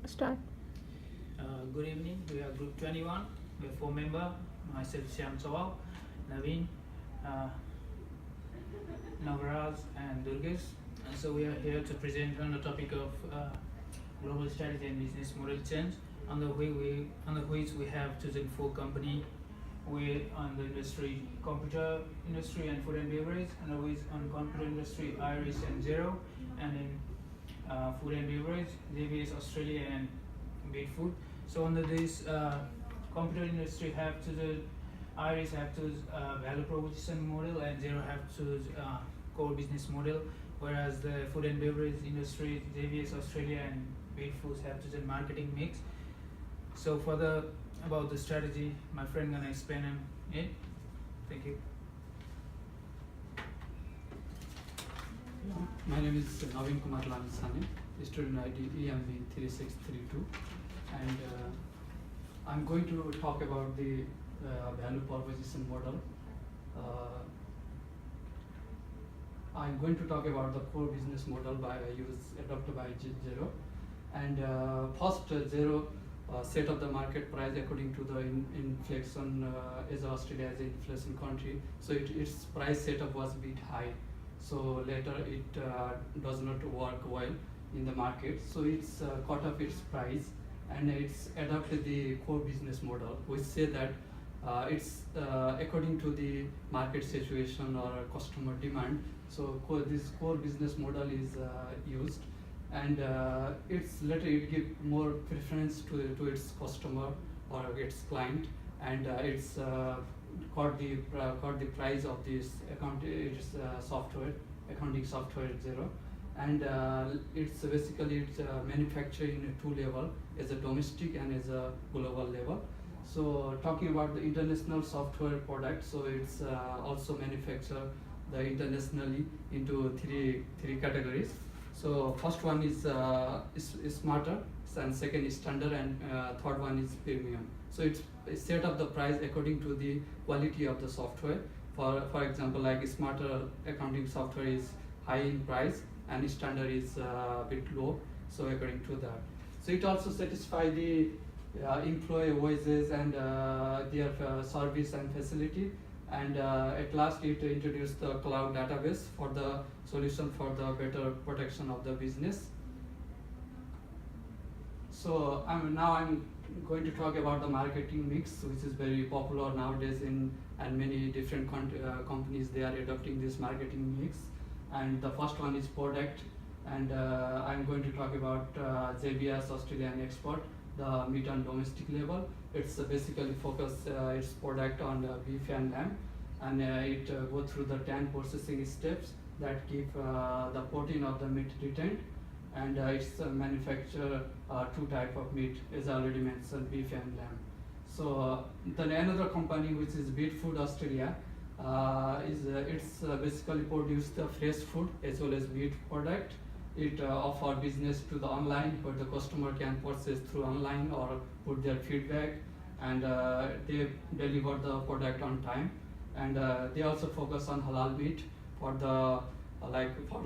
Start. Good evening. We are Group 21. We are 4 members. Myself, Shyam Chawal, Naveen, Navaraj, and Durgesh. And so we are here to present on the topic of global strategy and business model change, on the which we have chosen 4 companies. We on the industry, computer industry and food and beverage, and which on computer industry, Iris and Zero, and in food and beverage, JBS Australia and Food. So under this computer industry have to the Iris have to value proposition model, and Zero have to core business model, whereas the food and beverage industry, JBS Australia and Foods have to the marketing mix. So for the about the strategy, my friend gonna explain it. Thank you. My name is Naveen Kumar Lamisani, student ID EMV 3632, and I'm going to talk about the value proposition model. I'm going to talk about the core business model adopted by Zero, and first Zero set up the market price according to the inflation as Australia as an inflation country, so its price setup was a bit high. So later it does not work well in the market, so it's cut off its price and it's adopted the core business model, which say that it's according to the market situation or customer demand. So this core business model is used, and it's later it give more preference to its customer or its client, and it's got the price of this accounting software Zero, and it's basically manufactured in 2 level, as a domestic and as a global level. So talking about the international software product, so it's also manufactured the internationally into three categories. So first one is smarter, and second is standard, and third one is premium. So it's set up the price according to the quality of the software. For example, like smarter accounting software is high in price and standard is a bit low, so according to that. So it also satisfies the employee wages and their service and facility, and at last it introduced the cloud database for the solution for the better protection of the business. So I'm going to talk about the marketing mix, which is very popular nowadays and many different companies they are adopting this marketing mix. And the first one is product, and I'm going to talk about JBS Australian Export, the meat and domestic level. It's basically focus its product on beef and lamb, and it go through the 10 processing steps that keep the protein of the meat retained, and it's manufacture 2 type of meat, as I already mentioned, beef and lamb. So then another company, which is Food Australia, it's basically produce the fresh food as well as meat product. It offer business to the online, where the customer can purchase through online or put their feedback, and they deliver the product on time. And they also focus on halal meat for the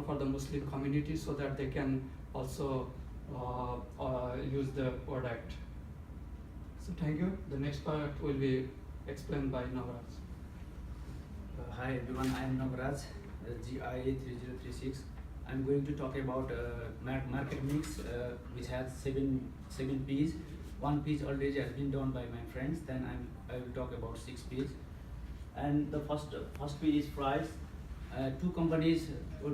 for the Muslim community, so that they can also use the product. So thank you. The next part will be explained by Navaraj. Hi everyone, I am Navaraj, GIA 3036. I'm going to talk about market mix, which has seven P's. 1 P already has been done by my friends. Then I will talk about 6 P's. And the first P is price. 2 companies,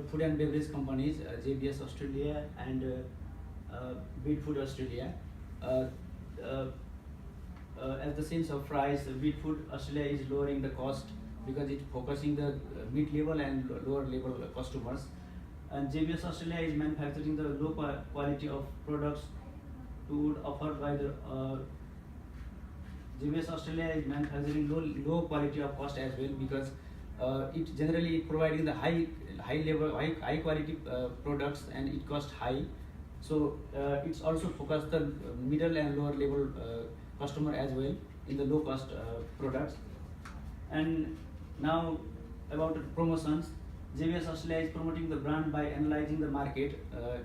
food and beverage companies, JBS Australia and Food Australia. As the sense of price, Food Australia is lowering the cost because it's focusing the mid level and lower level customers. And JBS Australia is manufacturing the low quality of products to offer by the JBS Australia is manufacturing low quality of cost as well, because it generally providing the high quality products, and it cost high. So it's also focused the middle and lower level customer as well in the low cost products. And now about the promotions, JBS Australia is promoting the brand by analyzing the market.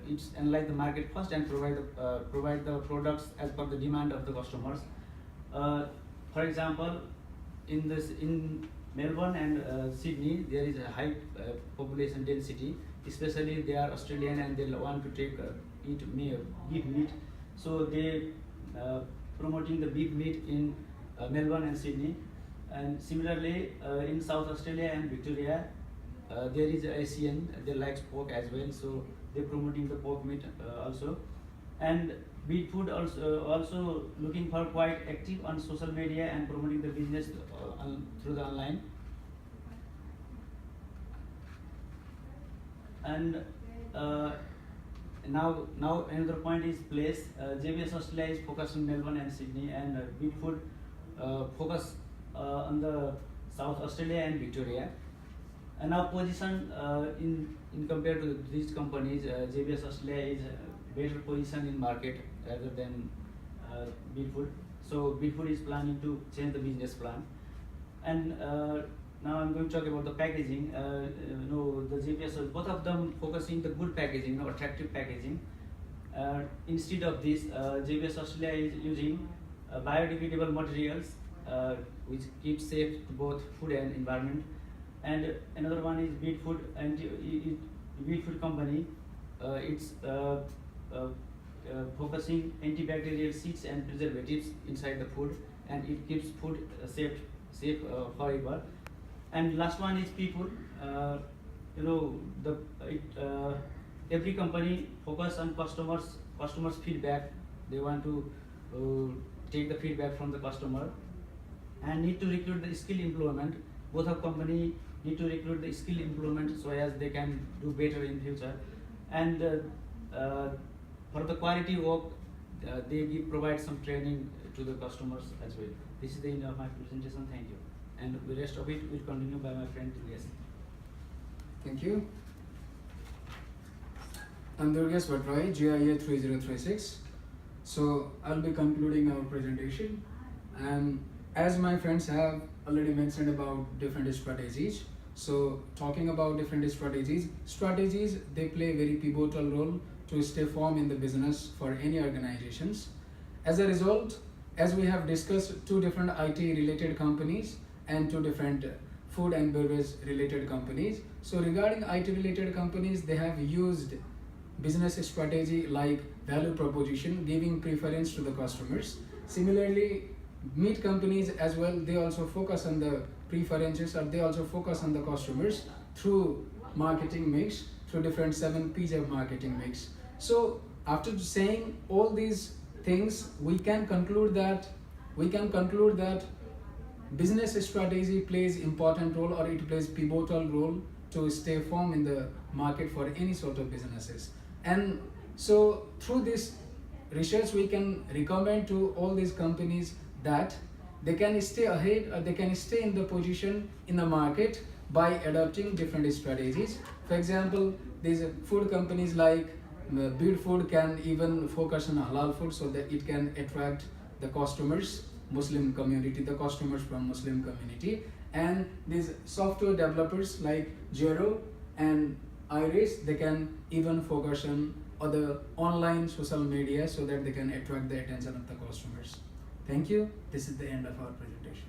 It's analyze the market first and provide the products as per the demand of the customers. For example, in Melbourne and Sydney, there is a high population density. Especially they are Australian and they want to eat beef meat. So they promoting the beef meat in Melbourne and Sydney. And similarly, in South Australia and Victoria, there is Asian. They like pork as well, so they're promoting the pork meat also. And Beat Food also looking for quite active on social media and promoting the business through the online. And now another point is place. JBS Australia is focused on Melbourne and Sydney, and Beat Food focus on the South Australia and Victoria. And now position in compared to these companies, JBS Australia is better position in market rather than Beat Food. So Beat Food is planning to change the business plan. And now I'm going to talk about the packaging. The JBS, both of them focusing the good packaging, attractive packaging. Instead of this, JBS Australia is using biodegradable materials, which keep safe to both food and environment. And another one is Beat Food, and Beat Food company. It's focusing antibacterial seeds and preservatives inside the food, and it keeps food safe forever. And last one is people. Every company focus on customers feedback. They want to take the feedback from the customer, and need to recruit the skill employment. Both of company need to recruit the skill employment so as they can do better in future. And for the quality work, they provide some training to the customers as well. This is the end of my presentation. Thank you. And the rest of it will continue by my friend Durgesh. Thank you. I'm Durgesh Bhattrai, GIA 3036. So I'll be concluding our presentation. And as my friends have already mentioned about different strategies, so talking about different strategies, they play a very pivotal role to stay firm in the business for any organizations. As a result, as we have discussed, two different IT related companies and two different food and beverage related companies. So regarding IT related companies, they have used business strategy like value proposition, giving preference to the customers. Similarly, meat companies as well, they also focus on the preferences, or they also focus on the customers through marketing mix, through different 7 P's of marketing mix. So after saying all these things, we can conclude that business strategy plays important role, or it plays pivotal role to stay firm in the market for any sort of businesses. And so through this research, we can recommend to all these companies that they can stay ahead, or they can stay in the position in the market by adopting different strategies. For example, these food companies like Beat Food can even focus on halal food so that it can attract the customers, Muslim community, the customers from Muslim community. And these software developers like Jero and Iris, they can even focus on other online social media so that they can attract the attention of the customers. Thank you. This is the end of our presentation.